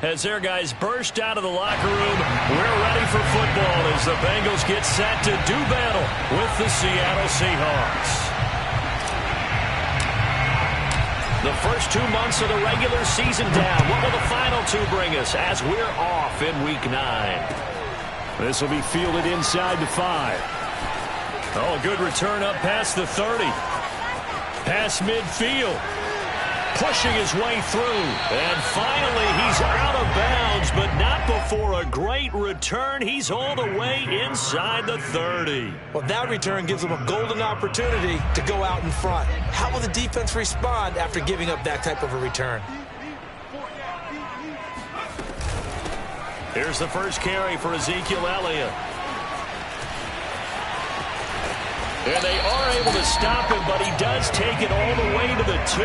as their guys burst out of the locker room. We're ready for football as the Bengals get set to do battle with the Seattle Seahawks. The first 2 months of the regular season down. What will the final 2 bring us as we're off in Week 9? This will be fielded inside the 5. Oh, good return up past the 30. Past midfield. Pushing his way through. And finally, he's out of bounds, but not before a great return. He's all the way inside the 30. Well, that return gives him a golden opportunity to go out in front. How will the defense respond after giving up that type of a return? Here's the first carry for Ezekiel Elliott. And they are able to stop him, but he does take it all the way to the 2.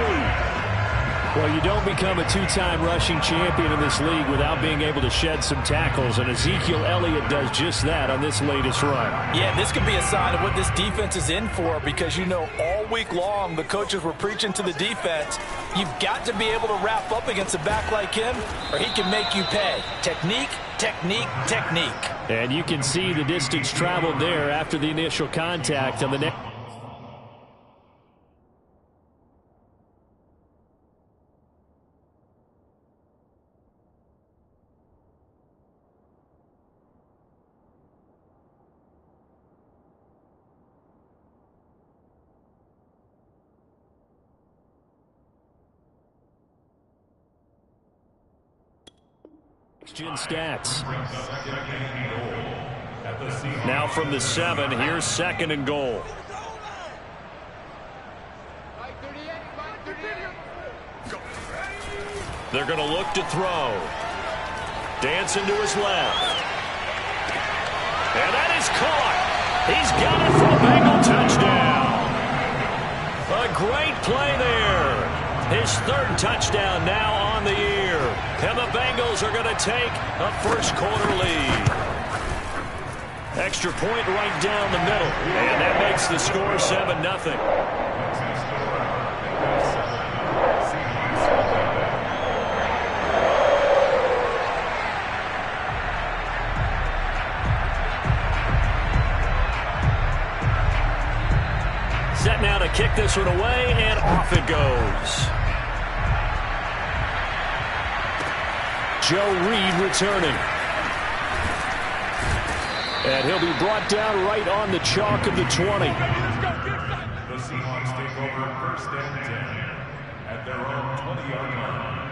Well, you don't become a 2-time rushing champion in this league without being able to shed some tackles, and Ezekiel Elliott does just that on this latest run. Yeah, this could be a sign of what this defense is in for, because you know all week long the coaches were preaching to the defense, you've got to be able to wrap up against a back like him or he can make you pay. Technique, technique, technique. And you can see the distance traveled there after the initial contact on the next. Stats. Now from the 7, here's 2nd and goal. They're going to look to throw. Dancing to his left. And that is caught. He's got it for a Bengal touchdown. A great play there. His 3rd touchdown now on the year. And the Bengals are going to take a first-quarter lead. Extra point right down the middle. And that makes the score 7-0. Set now to kick this one away, and off it goes. Joe Reed returning. And he'll be brought down right on the chalk of the 20. The Seahawks take over 1st and 10 at their own 20-yard line.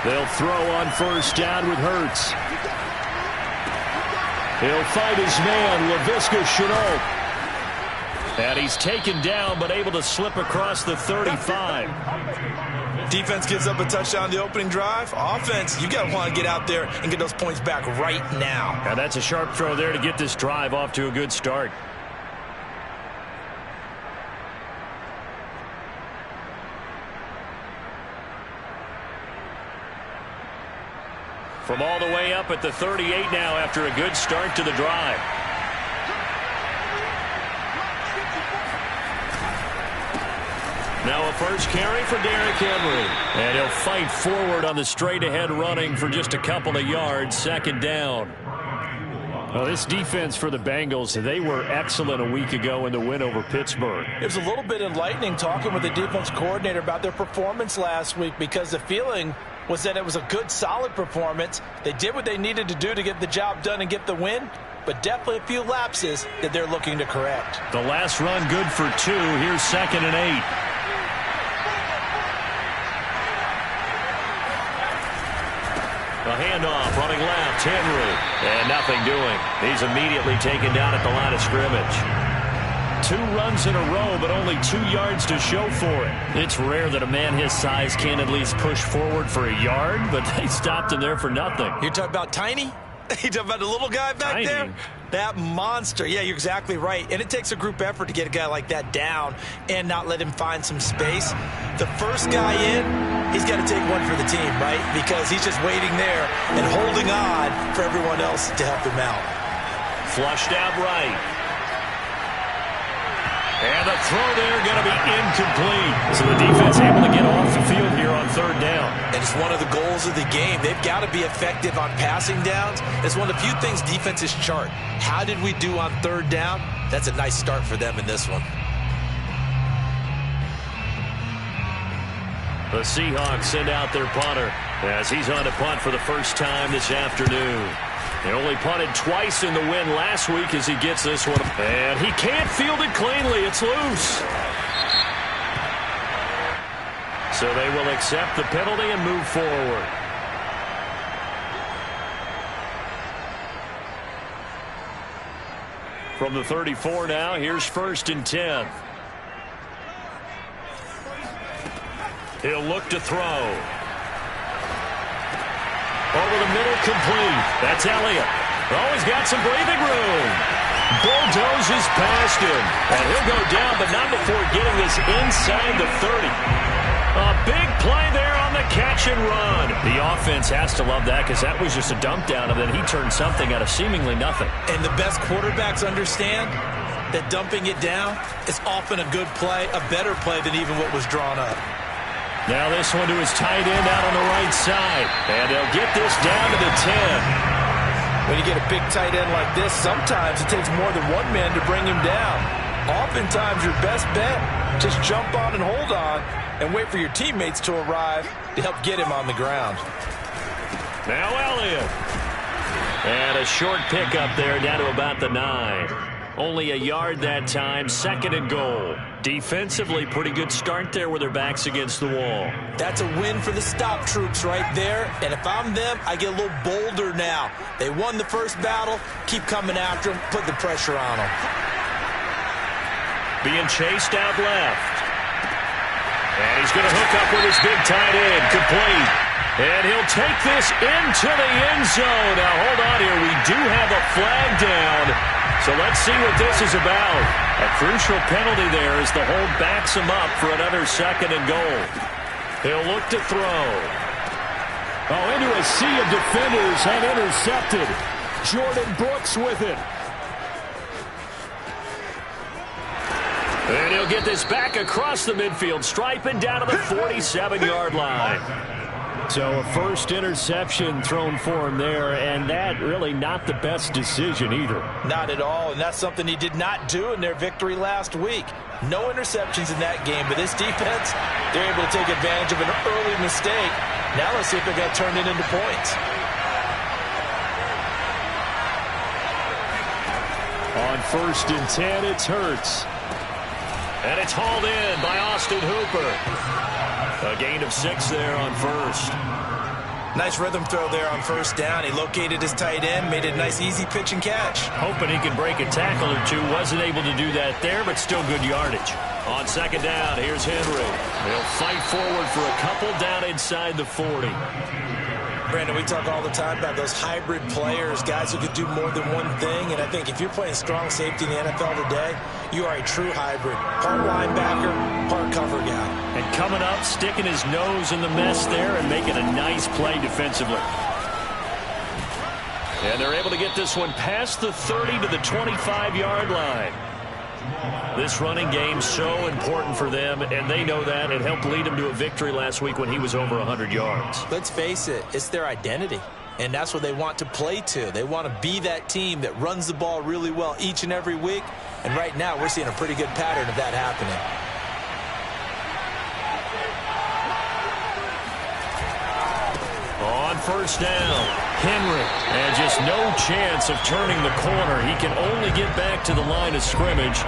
They'll throw on 1st down with Hurts. He'll fight his man, Laviska Shenault. And he's taken down, but able to slip across the 35. Defense gives up a touchdown the opening drive. Offense, you got to want to get out there and get those points back right now. And that's a sharp throw there to get this drive off to a good start. From all the way up at the 38 now after a good start to the drive. Now a first carry for Derrick Henry. And he'll fight forward on the straight-ahead running for just a couple of yards. 2nd down. Well, this defense for the Bengals, they were excellent a week ago in the win over Pittsburgh. It was a little bit enlightening talking with the defense coordinator about their performance last week, because the feeling was that it was a good, solid performance. They did what they needed to do to get the job done and get the win, but definitely a few lapses that they're looking to correct. The last run good for 2. Here's 2nd and 8. A handoff, running left, Henry. And nothing doing. He's immediately taken down at the line of scrimmage. 2 runs in a row, but only 2 yards to show for it. It's rare that a man his size can at least push forward for a yard, but they stopped him there for nothing. You're talking about tiny? You talking about the little guy back Tiny. there? That monster. Yeah, you're exactly right. And it takes a group effort to get a guy like that down and not let him find some space. The first guy in, he's got to take one for the team, right? Because he's just waiting there and holding on for everyone else to help him out. Flushed out right. And the throw there going to be incomplete. So the defense able to get off the field here on third down. And it's one of the goals of the game. They've got to be effective on passing downs. It's one of the few things defenses chart. How did we do on third down? That's a nice start for them in this one. The Seahawks send out their punter as he's on to punt for the first time this afternoon. He only punted twice in the win last week as he gets this one. And he can't field it cleanly. It's loose. So they will accept the penalty and move forward. From the 34 now, here's 1st and 10. He'll look to throw. Over the middle, complete. That's Elliott. Oh, he's got some breathing room. Bulldozes past him. And he'll go down, but not before getting this inside the 30. A big play there on the catch and run. The offense has to love that because that was just a dump down, and then he turned something out of seemingly nothing. And the best quarterbacks understand that dumping it down is often a good play, a better play than even what was drawn up. Now this one to his tight end out on the right side. And they'll get this down to the 10. When you get a big tight end like this, sometimes it takes more than one man to bring him down. Oftentimes your best bet, just jump on and hold on and wait for your teammates to arrive to help get him on the ground. Now Elliott. And a short pickup there down to about the 9. Only a yard that time, 2nd and goal. Defensively, pretty good start there with their backs against the wall. That's a win for the stop troops right there. And if I'm them, I get a little bolder now. They won the first battle. Keep coming after them. Put the pressure on them. Being chased out left. And he's going to hook up with his big tight end. Complete. And he'll take this into the end zone. Now, hold on here. We do have a flag down. So let's see what this is about. A crucial penalty there as the hold backs him up for another 2nd and goal. He'll look to throw. Oh, into a sea of defenders and intercepted. Jordan Brooks with it. And he'll get this back across the midfield, striping down to the 47-yard line. So a first interception thrown for him there, and that really not the best decision either. Not at all, and that's something he did not do in their victory last week. No interceptions in that game, but this defense, they're able to take advantage of an early mistake. Now let's see if they're going to turn it into points. On 1st and 10, it's Hurts. And it's hauled in by Austin Hooper. A gain of 6 there on 1st. Nice rhythm throw there on 1st down. He located his tight end, made it a nice easy pitch and catch. Hoping he could break a tackle or two. Wasn't able to do that there, but still good yardage. On 2nd down, here's Henry. They'll fight forward for a couple down inside the 40. Brandon, we talk all the time about those hybrid players, guys who could do more than one thing. And I think if you're playing strong safety in the NFL today, you are a true hybrid. Part linebacker, part cover guy. And coming up, sticking his nose in the mess there and making a nice play defensively. And they're able to get this one past the 30 to the 25-yard line. This running game so important for them, and they know that. It helped lead them to a victory last week when he was over 100 yards. Let's face it, it's their identity, and that's what they want to play to. They want to be that team that runs the ball really well each and every week, and right now we're seeing a pretty good pattern of that happening. On 1st down, Henry, and just no chance of turning the corner. He can only get back to the line of scrimmage.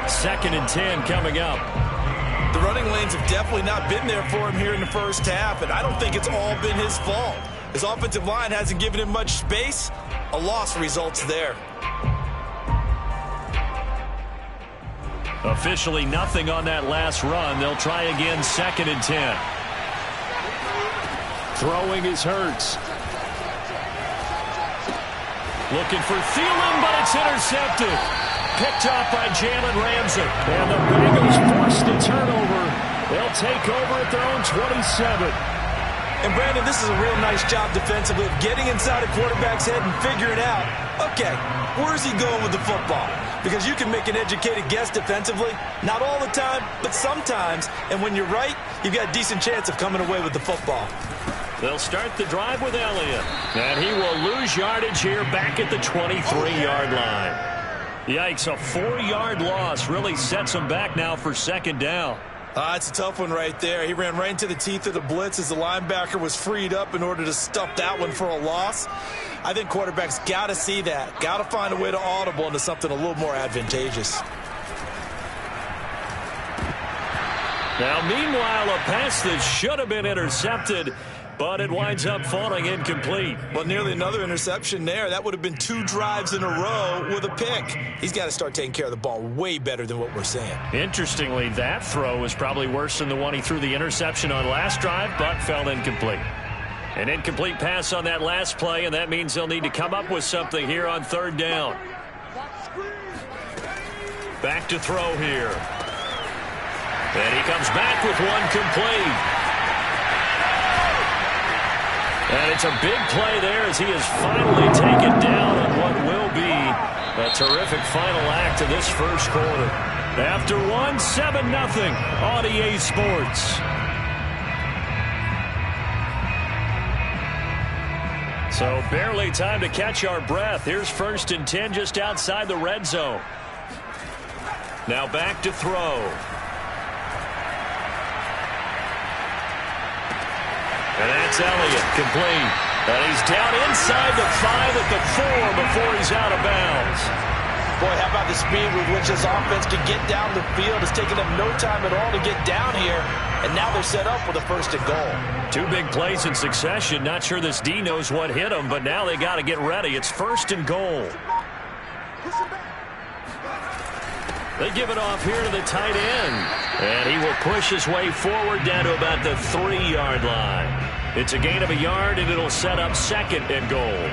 2nd and 10 coming up. The running lanes have definitely not been there for him here in the first half, and I don't think it's all been his fault. His offensive line hasn't given him much space. A loss results there. Officially nothing on that last run. They'll try again, 2nd and 10. Throwing is Hurts. Looking for Thielen, but it's intercepted. Picked off by Jalen Ramsey. And the Bengals forced a turnover. They'll take over at their own 27. And, Brandon, this is a real nice job defensively of getting inside a quarterback's head and figuring out, okay, where's he going with the football? Because you can make an educated guess defensively, not all the time, but sometimes. And when you're right, you've got a decent chance of coming away with the football. They'll start the drive with Elliott. And he will lose yardage here back at the 23-yard line. Yikes, a 4-yard loss really sets him back now for second down. It's a tough one right there. He ran right into the teeth of the blitz as the linebacker was freed up in order to stuff that one for a loss. I think quarterbacks got to see that. Got to find a way to audible into something a little more advantageous. Now, meanwhile, a pass that should have been intercepted, but it winds up falling incomplete. Well, nearly another interception there. That would have been 2 drives in a row with a pick. He's got to start taking care of the ball way better than what we're seeing. Interestingly, that throw was probably worse than the one he threw the interception on last drive, but fell incomplete. An incomplete pass on that last play, and that means they'll need to come up with something here on third down. Back to throw here. And he comes back with one complete. And it's a big play there as he is finally taken down on what will be a terrific final act of this first quarter. After 7-0 on EA Sports. So barely time to catch our breath. Here's 1st and 10 just outside the red zone. Now back to throw. And that's Elliott, complete. And he's down inside the 5 at the 4 before he's out of bounds. Boy, how about the speed with which this offense can get down the field? It's taken them no time at all to get down here. And now they're set up with a 1st and goal. 2 big plays in succession. Not sure this D knows what hit him, but now they got to get ready. It's 1st and goal. They give it off here to the tight end. And he will push his way forward down to about the 3-yard line. It's a gain of a yard, and it'll set up 2nd and goal.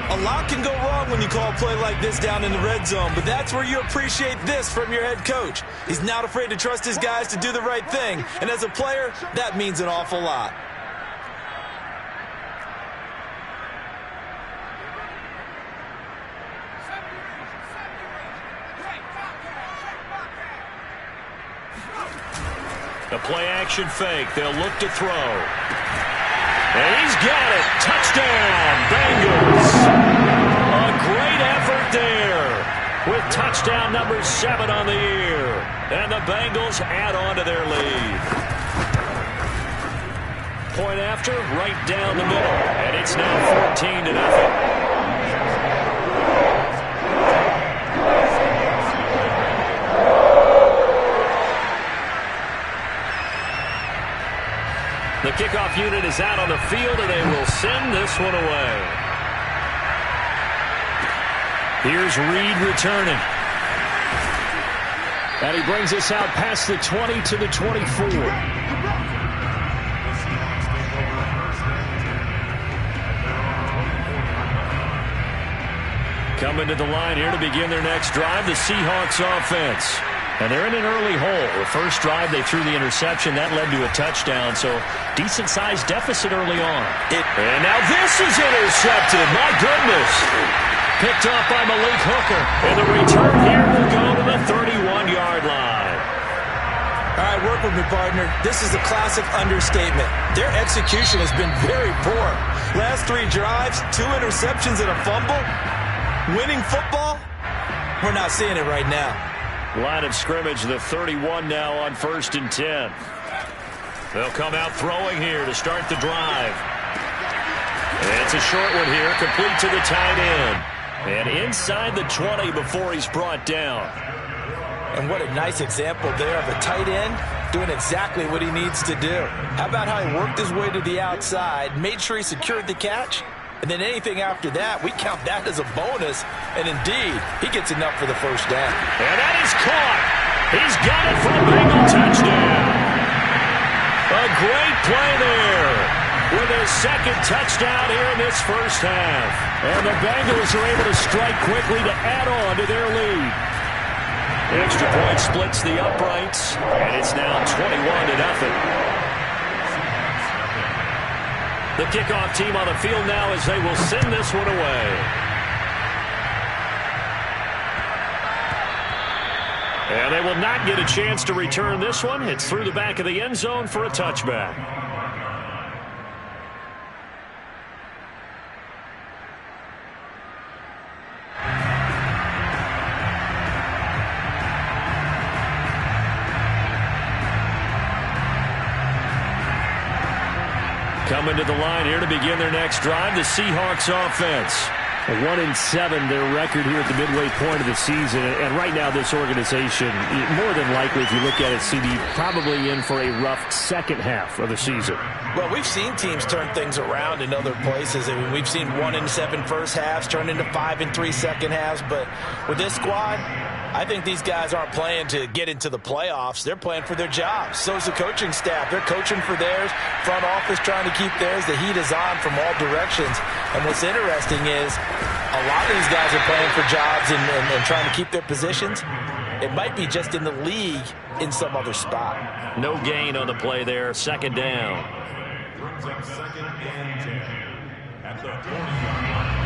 A lot can go wrong when you call a play like this down in the red zone, but that's where you appreciate this from your head coach. He's not afraid to trust his guys to do the right thing, and as a player, that means an awful lot. A play-action fake. They'll look to throw. And he's got it. Touchdown, Bengals. A great effort there with touchdown number 7 on the year. And the Bengals add on to their lead. Point after, right down the middle. And it's now 14-0. The kickoff unit is out on the field, and they will send this one away. Here's Reed returning. And he brings us out past the 20 to the 24. Coming to the line here to begin their next drive, the Seahawks offense. And they're in an early hole. The first drive, they threw the interception. That led to a touchdown, so decent-sized deficit early on. And now this is intercepted. My goodness. Picked off by Malik Hooker. And the return here will go to the 31-yard line. All right, work with me, partner. This is a classic understatement. Their execution has been very poor. Last 3 drives, 2 interceptions and a fumble. Winning football? We're not seeing it right now. Line of scrimmage, the 31 now on 1st and 10. They'll come out throwing here to start the drive. And it's a short one here, complete to the tight end. And inside the 20 before he's brought down. And what a nice example there of a tight end doing exactly what he needs to do. How about how he worked his way to the outside, made sure he secured the catch, and then anything after that, we count that as a bonus. And indeed, he gets enough for the 1st down. And that is caught. He's got it for a Bengal touchdown. A great play there with his 2nd touchdown here in this first half. And the Bengals are able to strike quickly to add on to their lead. Extra point splits the uprights, and it's now 21-0. The kickoff team on the field now as they will send this one away. And they will not get a chance to return this one. It's through the back of the end zone for a touchback. Coming to the line here to begin their next drive, the Seahawks offense. 1-7, their record here at the midway point of the season. And right now, this organization, more than likely, if you look at it, CD, probably in for a rough second half of the season. Well, we've seen teams turn things around in other places. I mean, we've seen 1-7 first halves turn into 5-3 second halves. But with this squad, I think these guys aren't playing to get into the playoffs. They're playing for their jobs. So's the coaching staff. They're coaching for theirs. Front office trying to keep theirs. The heat is on from all directions. And what's interesting is a lot of these guys are playing for jobs and trying to keep their positions. It might be just in the league in some other spot. No gain on the play there. Second down. Brings up 2nd and 10 at the 40-yard line.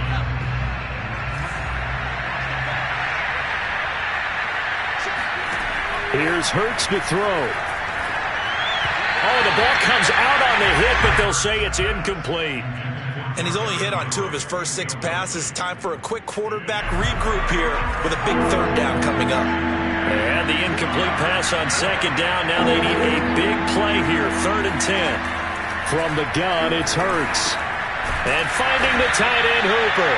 Here's Hurts to throw. Oh, the ball comes out on the hit, but they'll say it's incomplete. And he's only hit on 2 of his first 6 passes. Time for a quick quarterback regroup here with a big third down coming up. And the incomplete pass on second down. Now they need a big play here. 3rd and 10. From the gun, it's Hurts. And finding the tight end, Hooper.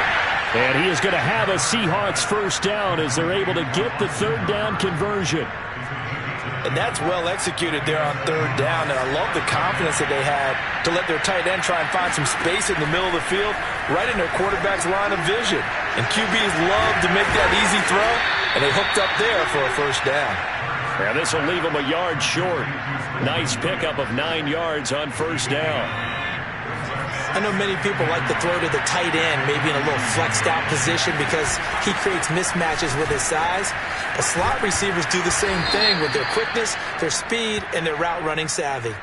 And he is going to have a Seahawks first down as they're able to get the third down conversion. And that's well executed there on 3rd down. And I love the confidence that they had to let their tight end try and find some space in the middle of the field, right in their quarterback's line of vision. And QBs love to make that easy throw, and they hooked up there for a first down. Yeah, this will leave them a yard short. Nice pickup of 9 yards on first down. I know many people like to throw to the tight end, maybe in a little flexed out position because he creates mismatches with his size. But slot receivers do the same thing with their quickness, their speed, and their route running savvy.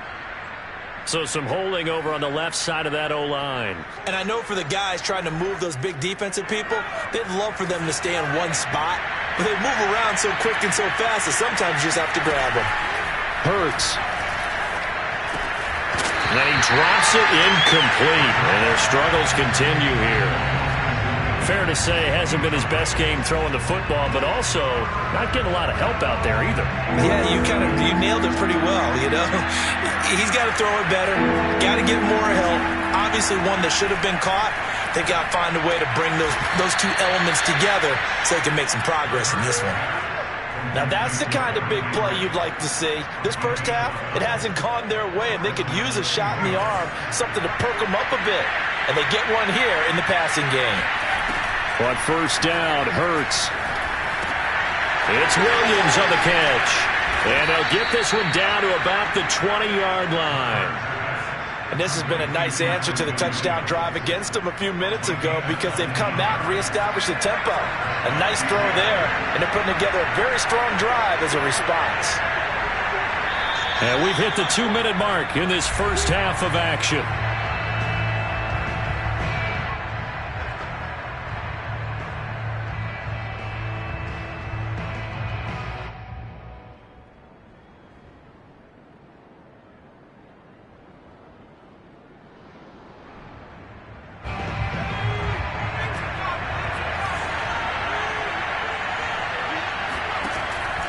So some holding over on the left side of that O-line. And I know for the guys trying to move those big defensive people, they'd love for them to stay in one spot. But they move around so quick and so fast that sometimes you just have to grab them. Hurts. And he drops it incomplete. And their struggles continue here. Fair to say, hasn't been his best game throwing the football, but also not getting a lot of help out there either. Yeah, you nailed it pretty well, you know. He's got to throw it better, got to get more help. Obviously one that should have been caught. They got to find a way to bring those 2 elements together so they can make some progress in this one. Now that's the kind of big play you'd like to see. This first half, it hasn't gone their way, and they could use a shot in the arm, something to perk them up a bit. And they get one here in the passing game. On first down, Hurts. It's Williams on the catch. And they'll get this one down to about the 20-yard line. And this has been a nice answer to the touchdown drive against them a few minutes ago because they've come out and reestablished the tempo. A nice throw there, and they're putting together a very strong drive as a response. And we've hit the 2-minute mark in this first half of action.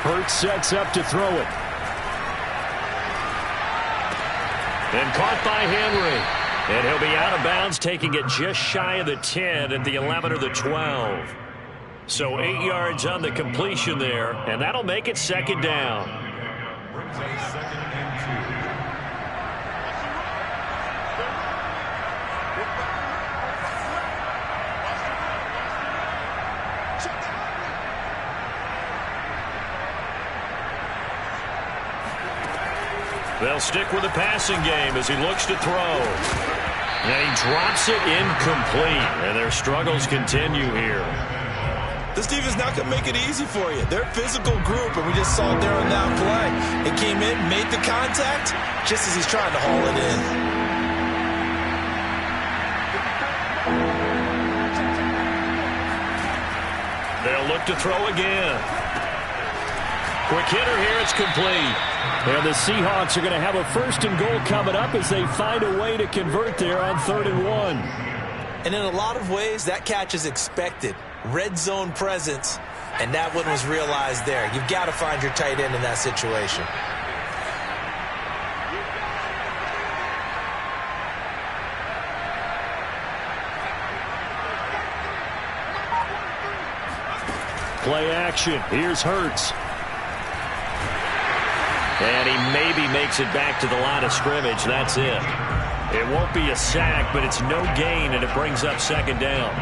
Hurts sets up to throw it. And caught by Henry. And he'll be out of bounds, taking it just shy of the 10 at the 11 or the 12. So 8 yards on the completion there, and that'll make it second down. Brings up 2nd and 2. They'll stick with the passing game as he looks to throw. And he drops it incomplete. And their struggles continue here. This defense not going to make it easy for you. They're a physical group, and we just saw it there on that play. It came in, made the contact, just as he's trying to haul it in. They'll look to throw again. Quick hitter here. It's complete. And the Seahawks are going to have a 1st and goal coming up as they find a way to convert there on 3rd and 1. And in a lot of ways, that catch is expected. Red zone presence, and that one was realized there. You've got to find your tight end in that situation. Play action. Here's Hurts. And he maybe makes it back to the line of scrimmage. That's it. It won't be a sack, but it's no gain, and it brings up 2nd down.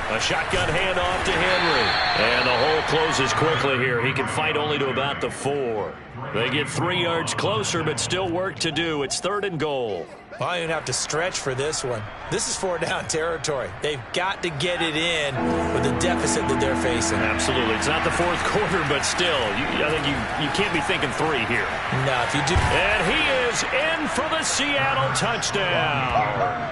A shotgun handoff to Henry. And the hole closes quickly here. He can fight only to about the 4. They get 3 yards closer, but still work to do. It's 3rd and goal. Well, you don't have to stretch for this one. This is 4-down territory. They've got to get it in with the deficit that they're facing. Absolutely. It's not the 4th quarter, but still, I think you can't be thinking 3 here. No, if you do. And he is in for the Seattle touchdown.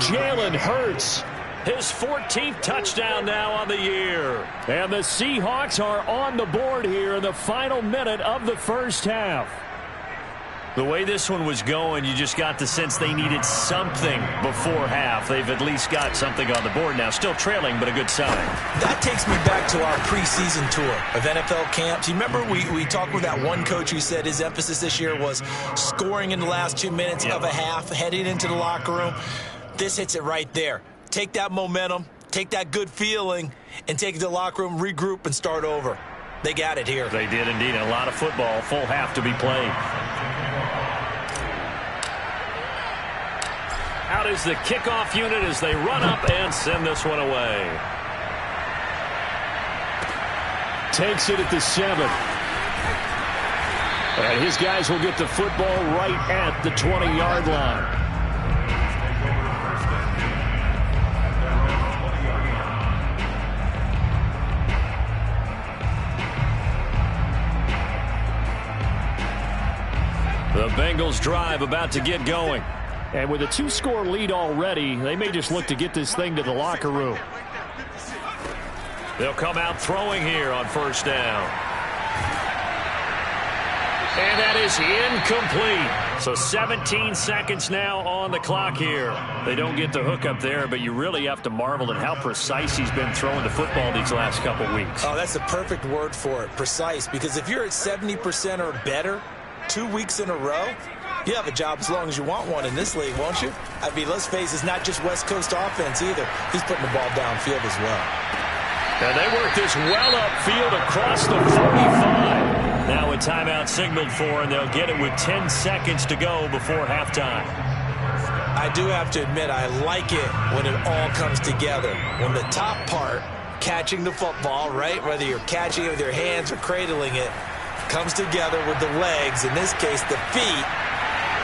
Jalen Hurts. His 14th touchdown now on the year. And the Seahawks are on the board here in the final minute of the 1st half. The way this one was going, you just got the sense they needed something before half. They've at least got something on the board now. Still trailing, but a good sign. That takes me back to our preseason tour of NFL camps. You remember we talked with that one coach who said his emphasis this year was scoring in the last 2 minutes of a half, heading into the locker room. This hits it right there. Take that momentum, take that good feeling, and take it to the locker room, regroup, and start over. They got it here. They did indeed. A lot of football, full half to be played. Out is the kickoff unit as they run up and send this one away. Takes it at the 7. And his guys will get the football right at the 20-yard line. The Bengals drive about to get going. And with a 2-score lead already, they may just look to get this thing to the locker room. They'll come out throwing here on 1st down. And that is incomplete. So 17 seconds now on the clock here. They don't get the hook up there, but you really have to marvel at how precise he's been throwing the football these last couple weeks. Oh, that's the perfect word for it, precise. Because if you're at 70% or better 2 weeks in a row, you have a job as long as you want one in this league, won't you? I mean, let's face it, it's not just West Coast offense either. He's putting the ball downfield as well. And they work this well upfield across the 45. Now a timeout signaled for, and they'll get it with 10 seconds to go before halftime. I do have to admit, I like it when it all comes together. When the top part, catching the football, right, whether you're catching it with your hands or cradling it, comes together with the legs, in this case the feet.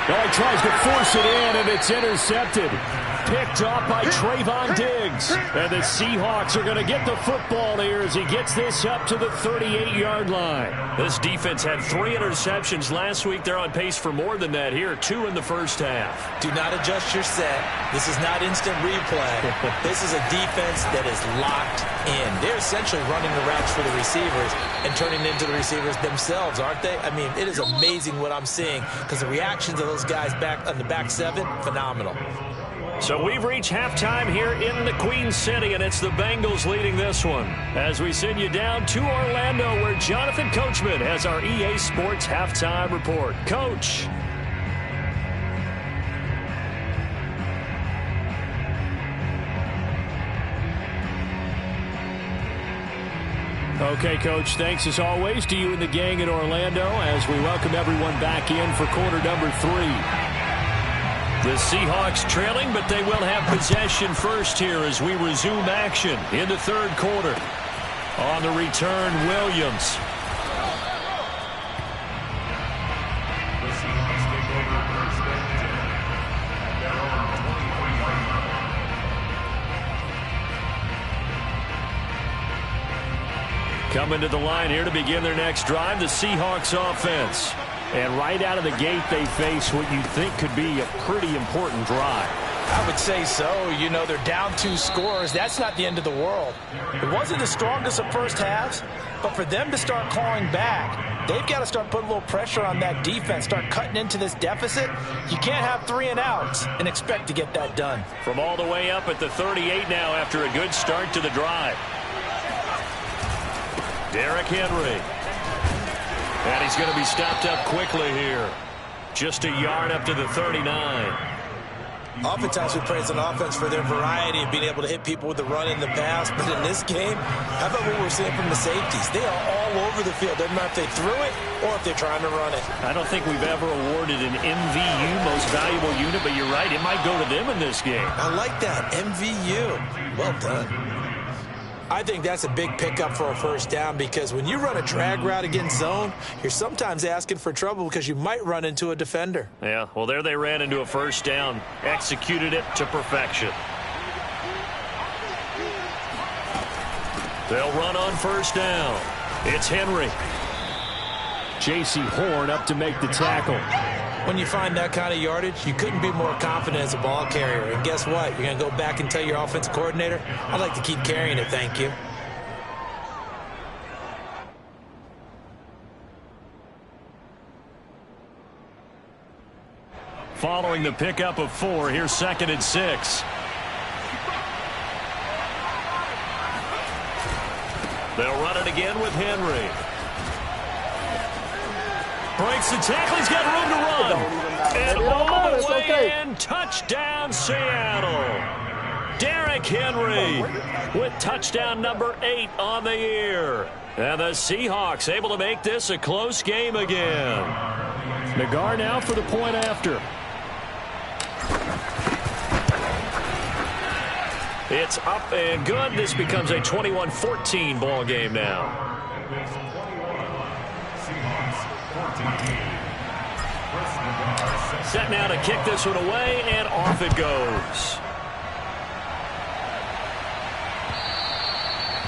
Oh, he tries to force it in, and it's intercepted. Picked off by Trayvon Diggs. And the Seahawks are going to get the football here as he gets this up to the 38-yard line. This defense had 3 interceptions last week. They're on pace for more than that here, 2 in the 1st half. Do not adjust your set. This is not instant replay. This is a defense that is locked in. They're essentially running the routes for the receivers and turning into the receivers themselves, aren't they? I mean, it is amazing what I'm seeing because the reactions of those guys back on the back 7, phenomenal. So we've reached halftime here in the Queen City, and it's the Bengals leading this one. As we send you down to Orlando, where Jonathan Coachman has our EA Sports halftime report. Coach. Okay, Coach, thanks as always to you and the gang in Orlando as we welcome everyone back in for quarter number 3. The Seahawks trailing, but they will have possession first here as we resume action in the 3rd quarter. On the return, Williams. The Seahawks take over 1st and 10 at their own 23-yard line. Coming to the line here to begin their next drive, the Seahawks offense. And right out of the gate, they face what you think could be a pretty important drive. I would say so. You know, they're down 2 scores. That's not the end of the world. It wasn't the strongest of first halves, but for them to start clawing back, they've got to start putting a little pressure on that defense, start cutting into this deficit. You can't have 3 and outs and expect to get that done. From all the way up at the 38 now after a good start to the drive. Derrick Henry. And he's going to be stopped up quickly here. Just a yard up to the 39. Oftentimes we praise an offense for their variety of being able to hit people with the run in the pass. But in this game, how about what we're seeing from the safeties? They are all over the field. Doesn't matter if they threw it or if they're trying to run it. I don't think we've ever awarded an MVU, most valuable unit, but you're right. It might go to them in this game. I like that. MVU. Well done. I think that's a big pickup for a first down because when you run a drag route against zone, you're sometimes asking for trouble because you might run into a defender. Yeah, well, there they ran into a first down. Executed it to perfection. They'll run on first down. It's Henry. J.C. Horn up to make the tackle. When you find that kind of yardage, you couldn't be more confident as a ball carrier. And guess what? You're going to go back and tell your offensive coordinator, I'd like to keep carrying it, thank you. Following the pickup of 4, here's 2nd and 6. They'll run it again with Henry. Breaks the tackle. He's got room to run. And all the way in. Touchdown, Seattle. Derrick Henry with touchdown number 8 on the year. And the Seahawks able to make this a close game again. Nagar now for the point after. It's up and good. This becomes a 21-14 ball game now. Set now to kick this one away, and off it goes.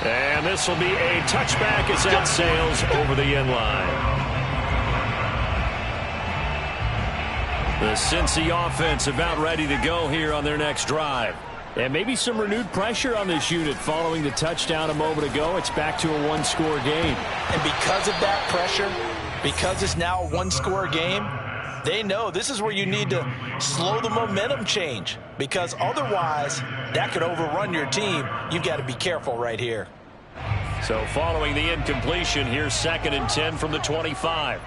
And this will be a touchback as that sails over the end line. The Cincy offense about ready to go here on their next drive. And maybe some renewed pressure on this unit following the touchdown a moment ago. It's back to a one-score game. And because of that pressure, because it's now a one-score game, they know this is where you need to slow the momentum change. Because otherwise, that could overrun your team. You've got to be careful right here. So following the incompletion, here's 2nd and 10 from the 25.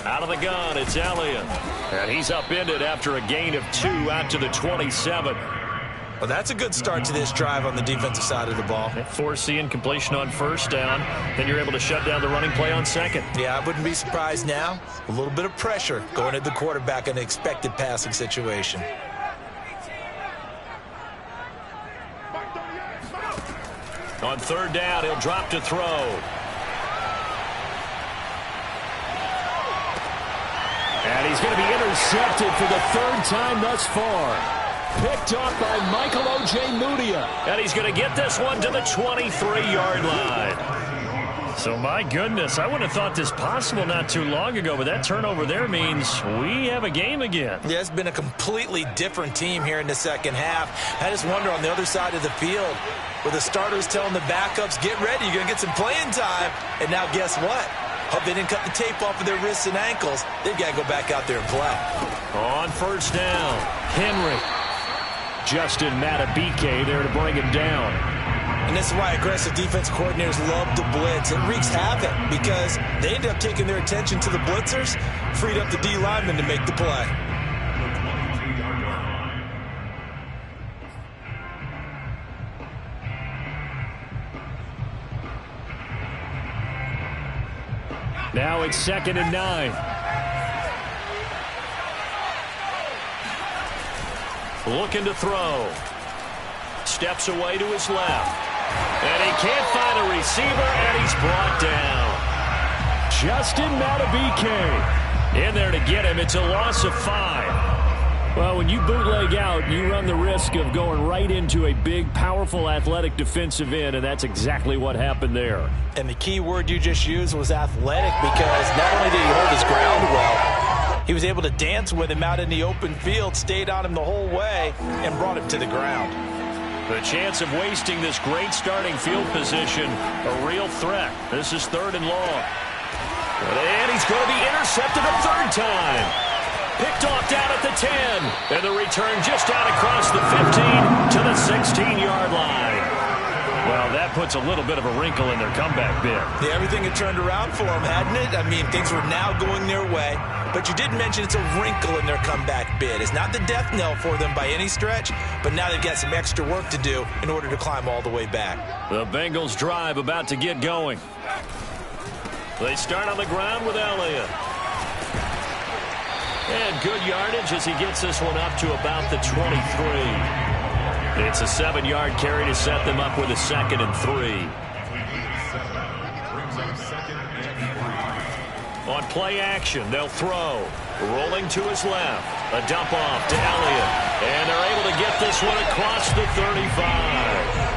Out of the gun, it's Elliott. And he's upended after a gain of 2 out to the 27. Well, that's a good start to this drive on the defensive side of the ball. Force the incompletion on first down. Then you're able to shut down the running play on second. Yeah, I wouldn't be surprised now. A little bit of pressure going at the quarterback in an expected passing situation. On 3rd down, he'll drop to throw. And he's going to be intercepted for the 3rd time thus far. Picked off by Michael O.J. Mudia. And he's going to get this one to the 23-yard line. So, my goodness, I wouldn't have thought this possible not too long ago, but that turnover there means we have a game again. Yeah, it's been a completely different team here in the second half. I just wonder on the other side of the field, with the starters telling the backups, get ready, you're going to get some playing time. And now guess what? Hope they didn't cut the tape off of their wrists and ankles. They've got to go back out there and play. On 1st down, Henry. Justin Matabike there to bring him down. And this is why aggressive defense coordinators love to blitz. It wreaks havoc because they end up taking their attention to the blitzers, freed up the D lineman to make the play. Now it's 2nd and 9. Looking to throw. Steps away to his left. And he can't find a receiver, and he's brought down. Justin Matabike in there to get him. It's a loss of 5. Well, when you bootleg out, you run the risk of going right into a big, powerful, athletic defensive end, and that's exactly what happened there. And the key word you just used was athletic because not only did he hold his ground well, He was able to dance with him out in the open field, stayed on him the whole way, and brought him to the ground. The chance of wasting this great starting field position, a real threat. This is 3rd and long. And he's going to be intercepted a 3rd time. Picked off down at the 10. And the return just out across the 15 to the 16-yard line. Well, that puts a little bit of a wrinkle in their comeback bid. Yeah, everything had turned around for them, hadn't it? I mean, things were now going their way. But you did mention it's a wrinkle in their comeback bid. It's not the death knell for them by any stretch, but now they've got some extra work to do in order to climb all the way back. The Bengals drive about to get going. They start on the ground with Elliott. And good yardage as he gets this one up to about the 23. It's a 7-yard carry to set them up with a 2nd and 3. On play action, they'll throw. Rolling to his left. A dump off to Elliott. And they're able to get this one across the 35.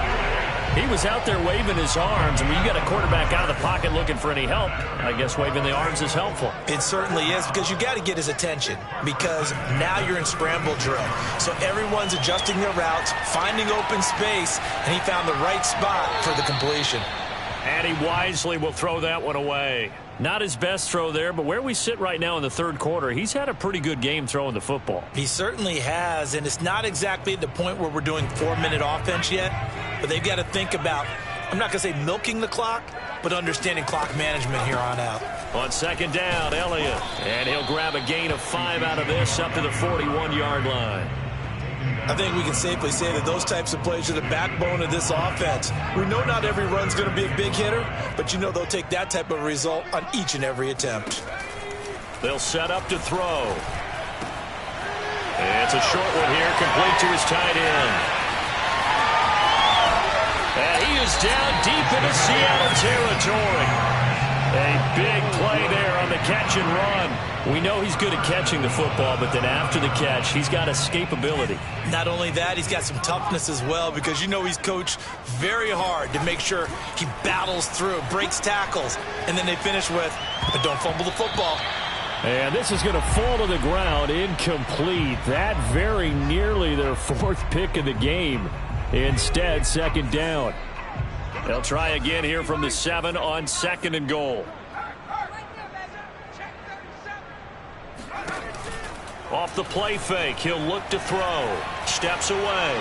He was out there waving his arms. And when you got a quarterback out of the pocket looking for any help, I guess waving the arms is helpful. It certainly is, because you got to get his attention, because now you're in scramble drill. So everyone's adjusting their routes, finding open space, and he found the right spot for the completion. And he wisely will throw that one away. Not his best throw there, but where we sit right now in the 3rd quarter, he's had a pretty good game throwing the football. He certainly has, and it's not exactly at the point where we're doing 4-minute offense yet, but they've got to think about, I'm not going to say milking the clock, but understanding clock management here on out. On 2nd down, Elliott, and he'll grab a gain of 5 out of this up to the 41-yard line. I think we can safely say that those types of plays are the backbone of this offense. We know not every run's going to be a big hitter, but you know they'll take that type of result on each and every attempt. They'll set up to throw. It's a short one here, complete to his tight end. And he is down deep into Seattle territory. A big play there on the catch and run. We know he's good at catching the football, but then after the catch, he's got escapability. Not only that, he's got some toughness as well, because you know he's coached very hard to make sure he battles through, breaks tackles, and then they finish with, but don't fumble the football. And this is going to fall to the ground, incomplete. That very nearly their 4th pick of the game. Instead, 2nd down. They'll try again here from the 7 on 2nd and goal. Off the play fake, he'll look to throw. Steps away.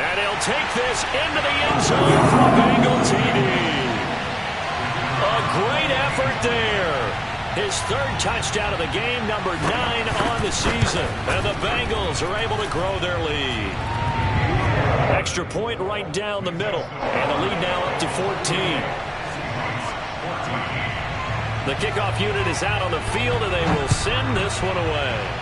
And he'll take this into the end zone for a Bengal TD. A great effort there. His 3rd touchdown of the game, number 9 on the season. And the Bengals are able to grow their lead. Extra point right down the middle. And the lead now up to 14. The kickoff unit is out on the field, and they will send this one away.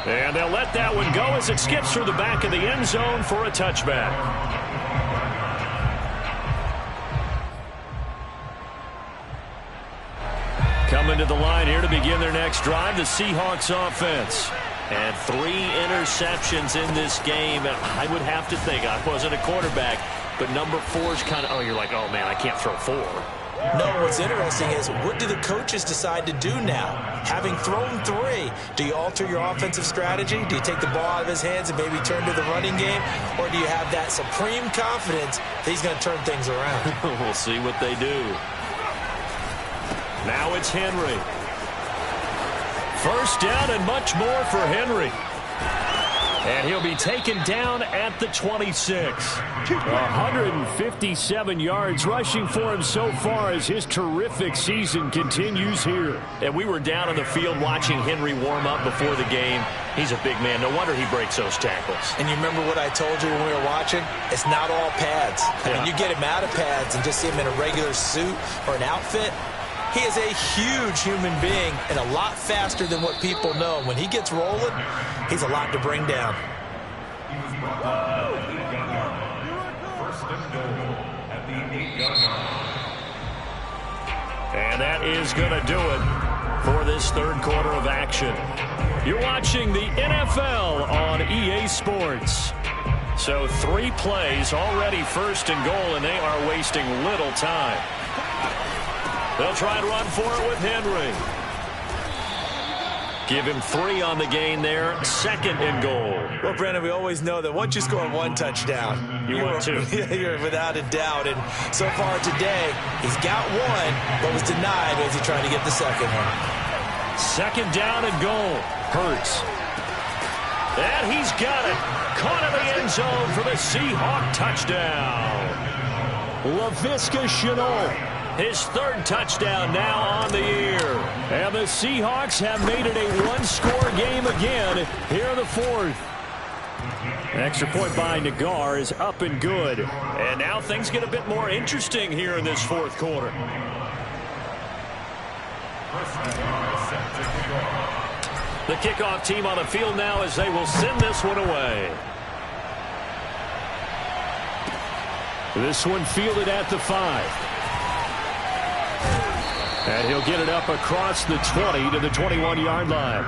And they'll let that one go as it skips through the back of the end zone for a touchback. Coming to the line here to begin their next drive, the Seahawks offense. And 3 interceptions in this game. I would have to think, I wasn't a quarterback, but number 4 is kind of, oh, you're like, oh, man, I can't throw 4. No, what's interesting is, what do the coaches decide to do now? Having thrown 3, do you alter your offensive strategy? Do you take the ball out of his hands and maybe turn to the running game? Or do you have that supreme confidence that he's going to turn things around? We'll see what they do. Now it's Henry. 1st down and much more for Henry. And he'll be taken down at the 26. 157 yards rushing for him so far as his terrific season continues here. And we were down on the field watching Henry warm up before the game. He's a big man. No wonder he breaks those tackles. And you remember what I told you when we were watching? It's not all pads. Yeah. When you get him out of pads and just see him in a regular suit or an outfit, he is a huge human being and a lot faster than what people know. When he gets rolling, he's a lot to bring down. And that is going to do it for this 3rd quarter of action. You're watching the NFL on EA Sports. So 3 plays already 1st and goal, and they are wasting little time. They'll try and run for it with Henry. Give him 3 on the gain there. 2nd and goal. Well, Brandon, we always know that once you score 1 touchdown, you want 2. You're without a doubt. And so far today, he's got 1, but was denied as he tried to get the 2nd one. 2nd down and goal. Hurts. And he's got it. Caught in the end zone for the Seahawk touchdown. Laviska Shenault. His 3rd touchdown now on the year. And the Seahawks have made it a 1-score game again here in the 4th. An extra point by Nagar is up and good. And now things get a bit more interesting here in this 4th quarter. The kickoff team on the field now as they will send this one away. This one fielded at the 5. And he'll get it up across the 20 to the 21-yard line.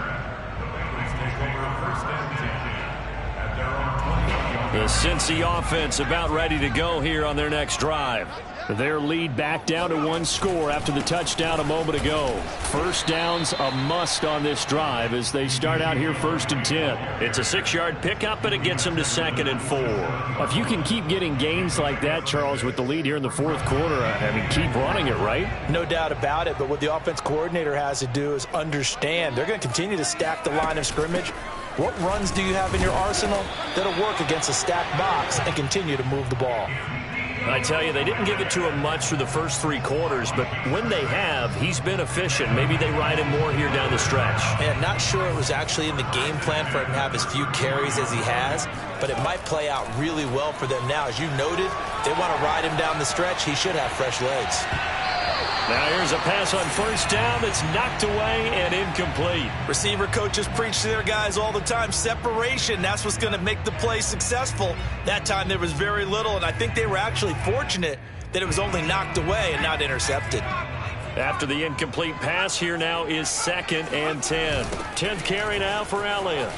The Cincy offense about ready to go here on their next drive. Their lead back down to 1 score after the touchdown a moment ago. First down's a must on this drive as they start out here 1st and 10. It's a 6-yard pickup, and it gets them to 2nd and 4. If you can keep getting gains like that, Charles, with the lead here in the 4th quarter, I mean, keep running it, right? No doubt about it, but what the offense coordinator has to do is understand they're going to continue to stack the line of scrimmage. What runs do you have in your arsenal that'll work against a stacked box and continue to move the ball? I tell you, they didn't give it to him much through the first 3 quarters, but when they have, he's been efficient. Maybe they ride him more here down the stretch. And not sure it was actually in the game plan for him to have as few carries as he has, but it might play out really well for them now. As you noted, they want to ride him down the stretch. He should have fresh legs. Now here's a pass on 1st down that's knocked away and incomplete. Receiver coaches preach to their guys all the time. Separation, that's what's going to make the play successful. That time there was very little, and I think they were actually fortunate that it was only knocked away and not intercepted. After the incomplete pass, here now is 2nd and 10. 10th carry now for Elliott.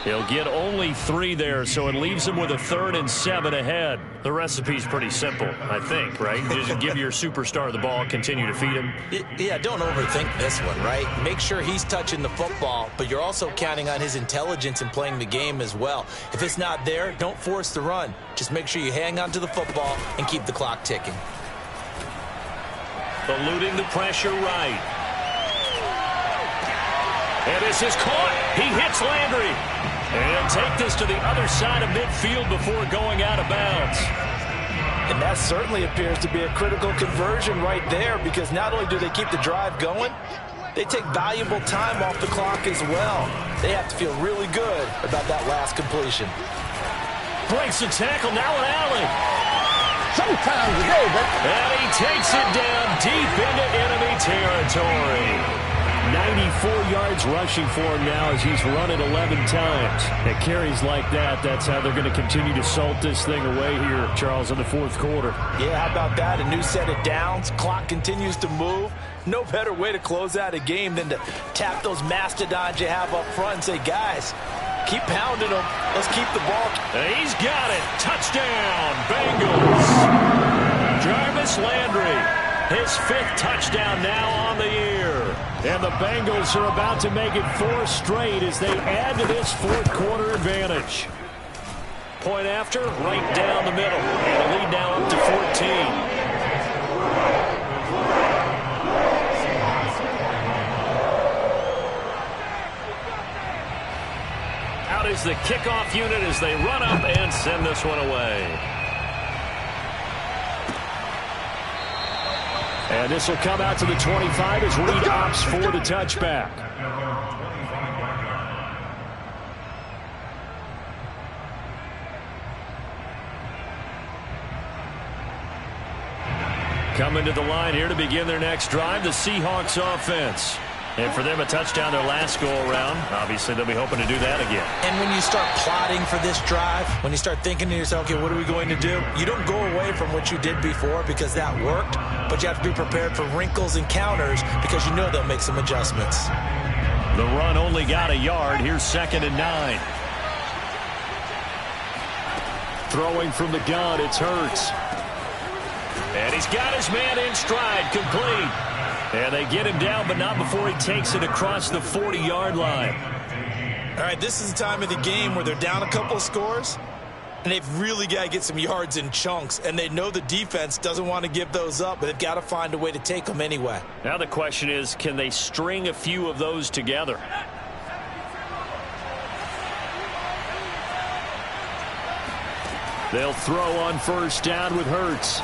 He'll get only 3 there, so it leaves him with a 3rd and 7 ahead. The recipe's pretty simple, I think, right? Just give your superstar the ball, continue to feed him. Yeah, don't overthink this one, right? Make sure he's touching the football, but you're also counting on his intelligence in playing the game as well. If it's not there, don't force the run. Just make sure you hang on to the football and keep the clock ticking. Eluding the pressure right. And this is caught. He hits Landry. And he'll take this to the other side of midfield before going out of bounds. And that certainly appears to be a critical conversion right there, because not only do they keep the drive going, they take valuable time off the clock as well. They have to feel really good about that last completion. Breaks the tackle, now an alley. Sometimes it's over. And he takes it down deep into enemy territory. 94 yards rushing for him now as he's run it 11 times. At carries like that, that's how they're going to continue to salt this thing away here, Charles, in the 4th quarter. Yeah, how about that? A new set of downs. Clock continues to move. No better way to close out a game than to tap those mastodons you have up front and say, guys, keep pounding them. Let's keep the ball. And he's got it. Touchdown, Bengals. Jarvis Landry. His 5th touchdown now on the year. And the Bengals are about to make it 4 straight as they add to this 4th quarter advantage. Point after, right down the middle. And the lead now up to 14. Out is the kickoff unit as they run up and send this one away. And this will come out to the 25 as Reed opts for the touchback. Coming to the line here to begin their next drive, the Seahawks offense. And for them, a touchdown their last go-around. Obviously, they'll be hoping to do that again. And when you start plotting for this drive, when you start thinking to yourself, okay, what are we going to do? You don't go away from what you did before because that worked, but you have to be prepared for wrinkles and counters because you know they'll make some adjustments. The run only got a yard. Here's 2nd and 9. Throwing from the gun, it's Hurts. And he's got his man in stride, complete. And they get him down, but not before he takes it across the 40-yard line. All right, this is the time of the game where they're down a couple of scores, and they've really got to get some yards in chunks, and they know the defense doesn't want to give those up, but they've got to find a way to take them anyway. Now the question is, can they string a few of those together? They'll throw on first down with Hurts.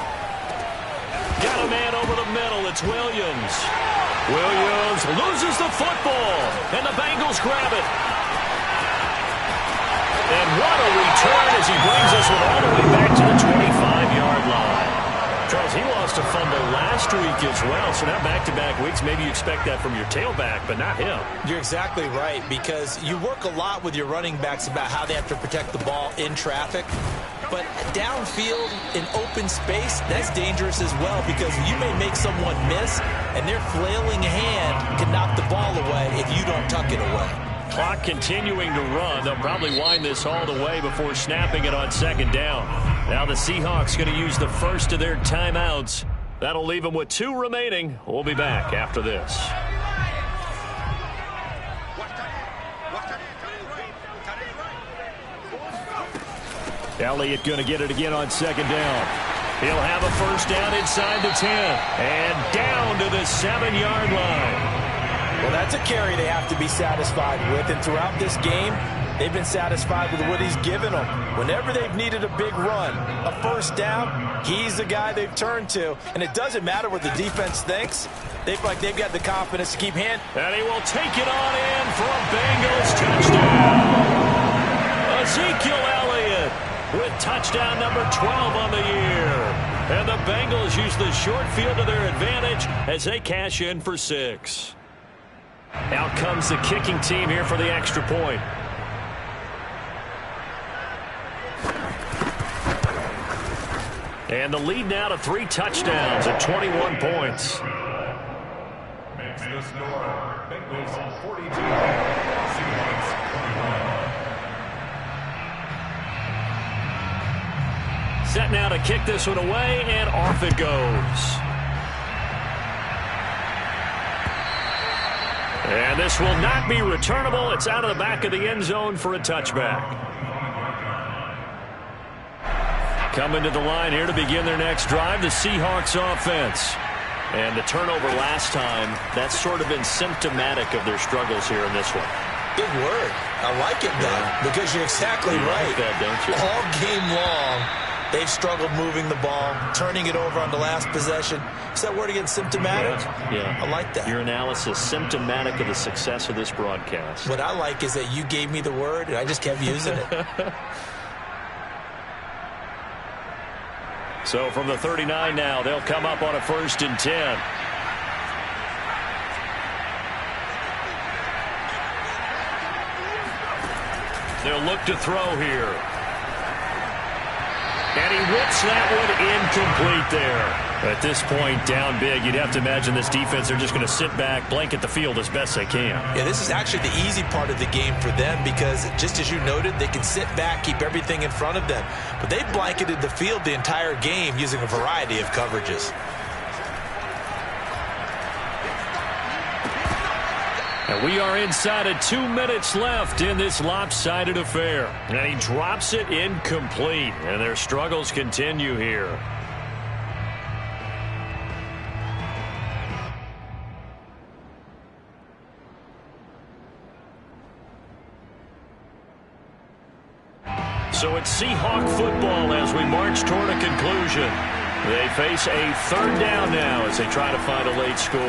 Got a man over the middle. It's Williams. Williams loses the football, and the Bengals grab it. And what a return as he brings us all the way back to the 25-yard line. Charles, he lost a fumble last week as well, so now back-to-back weeks, maybe you expect that from your tailback, but not him. You're exactly right, because you work a lot with your running backs about how they have to protect the ball in traffic. But downfield in open space, that's dangerous as well, because you may make someone miss, and their flailing hand can knock the ball away if you don't tuck it away. Clock continuing to run. They'll probably wind this all the way before snapping it on second down. Now the Seahawks going to use the first of their timeouts. That'll leave them with 2 remaining. We'll be back after this. Elliott going to get it again on second down. He'll have a first down inside the 10. And down to the 7-yard line. Well, that's a carry they have to be satisfied with. And throughout this game, they've been satisfied with what he's given them. Whenever they've needed a big run, a first down, he's the guy they've turned to. And it doesn't matter what the defense thinks. They've got the confidence to keep hand. And he will take it on in for a Bengals touchdown. Ezekiel Elliott with touchdown number 12 on the year. And the Bengals use the short field to their advantage as they cash in for 6. Out comes the kicking team here for the extra point. And the lead now to 3 touchdowns at 21 points. Makes the score. Bengals 42. Seahawks 21. Set now to kick this one away, and off it goes. And this will not be returnable. It's out of the back of the end zone for a touchback. Coming to the line here to begin their next drive, the Seahawks offense. And the turnover last time, that's sort of been symptomatic of their struggles here in this one. Good word. I like it, Doug, because you're exactly right. Like that, don't you? All game long, they've struggled moving the ball, turning it over on the last possession. Is that word again, symptomatic? Yeah. I like that. Your analysis, symptomatic of the success of this broadcast. What I like is that you gave me the word, and I just kept using it. So from the 39 now, they'll come up on a 1st and 10. They'll look to throw here. And he whips that one incomplete there. At this point, down big, you'd have to imagine this defense, they're just going to sit back, blanket the field as best they can. Yeah, this is actually the easy part of the game for them because, just as you noted, they can sit back, keep everything in front of them. But they've blanketed the field the entire game using a variety of coverages. And we are inside of 2 minutes left in this lopsided affair. And he drops it incomplete. And their struggles continue here. So it's Seahawk football as we march toward a conclusion. They face a 3rd down now as they try to find a late score.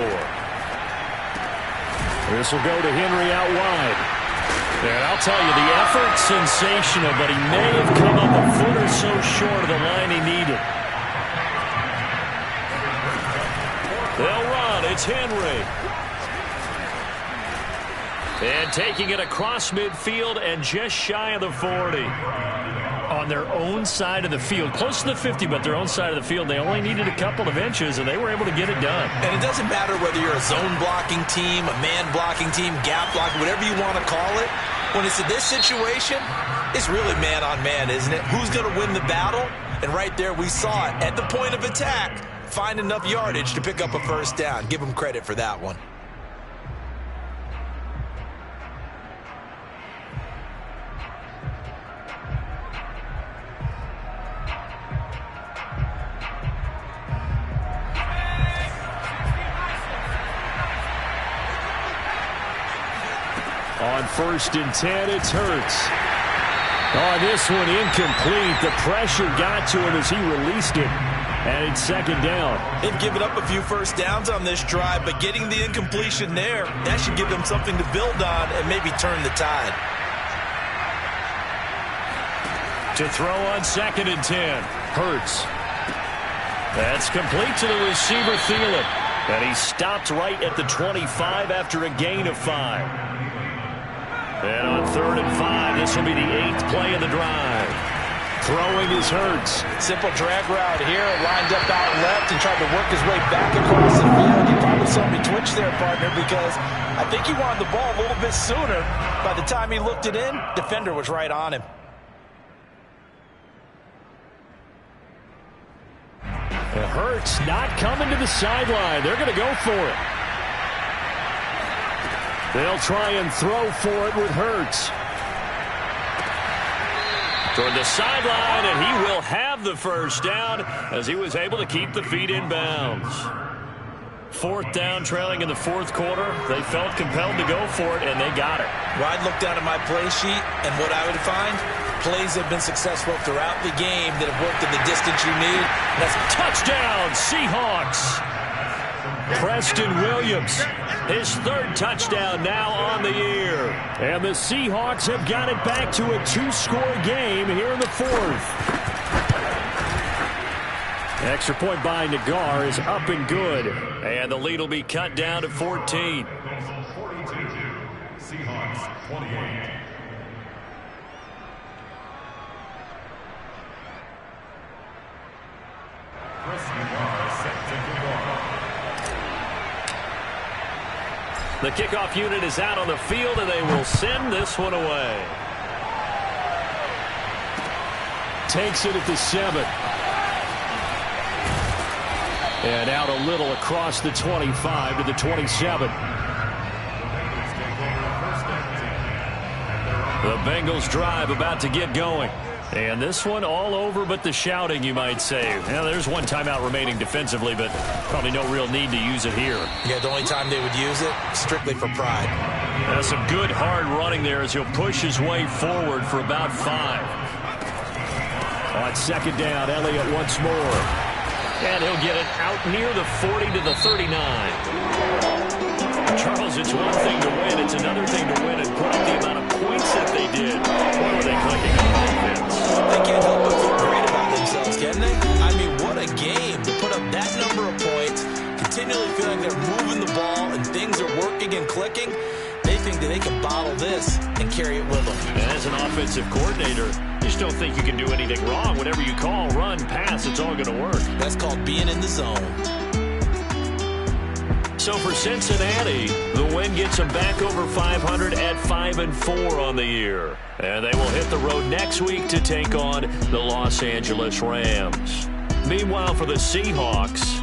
This will go to Henry out wide. And I'll tell you, the effort, sensational, but he may have come up a foot or so short of the line he needed. They'll run. It's Henry. And taking it across midfield and just shy of the 40. On their own side of the field, close to the 50, but their own side of the field. They only needed a couple of inches, and they were able to get it done. And it doesn't matter whether you're a zone blocking team, a man blocking team, gap blocking, whatever you want to call it. When it's in this situation, it's really man on man, isn't it? Who's going to win the battle? And right there, we saw it at the point of attack. Find enough yardage to pick up a first down. Give him credit for that one. On 1st and 10, it's Hurts. Oh, this one incomplete. The pressure got to him as he released it. And it's 2nd down. They've given up a few first downs on this drive, but getting the incompletion there, that should give them something to build on and maybe turn the tide. To throw on 2nd and 10, Hurts. That's complete to the receiver, Thielen. And he stopped right at the 25 after a gain of 5. And on 3rd and 5, this will be the 8th play of the drive. Throwing is Hurts. Simple drag route here, lined up out left and tried to work his way back across the field. You probably saw me twitch there, partner, because I think he wanted the ball a little bit sooner. By the time he looked it in, defender was right on him. And Hurts not coming to the sideline. They're going to go for it. They'll try and throw for it with Hurts. Toward the sideline, and he will have the first down as he was able to keep the feet in bounds. 4th down, trailing in the 4th quarter. They felt compelled to go for it, and they got it. Well, I'd look down at my play sheet, and what I would find, plays have been successful throughout the game that have worked in the distance you need. That's a touchdown, Seahawks. Preston Williams, his 3rd touchdown now on the year. And the Seahawks have got it back to a 2-score game here in the 4th. Extra point by Nagar is up and good. And the lead will be cut down to 14. Bengals 42, Seahawks 28. Chris Nagar set to kick off. The kickoff unit is out on the field, and they will send this one away. Takes it at the 7. And out a little across the 25 to the 27. The Bengals drive about to get going. And this one all over but the shouting, you might say. Well, there's one timeout remaining defensively, but probably no real need to use it here. Yeah, the only time they would use it, strictly for pride. That's some good hard running there as he'll push his way forward for about 5. On 2nd down, Elliott once more. And he'll get it out near the 40 to the 39. Charles, it's one thing to win. It's another thing to win and put up the amount of points that they did. What were they clicking on offense? They can't help but feel great about themselves, can they? I mean, what a game to put up that number of points, continually feeling they're moving the ball and things are working and clicking. They think that they can bottle this and carry it with them. And as an offensive coordinator, you just don't think you can do anything wrong. Whatever you call, run, pass, it's all going to work. That's called being in the zone. So for Cincinnati, the win gets them back over 500 at 5-4 on the year. And they will hit the road next week to take on the Los Angeles Rams. Meanwhile, for the Seahawks,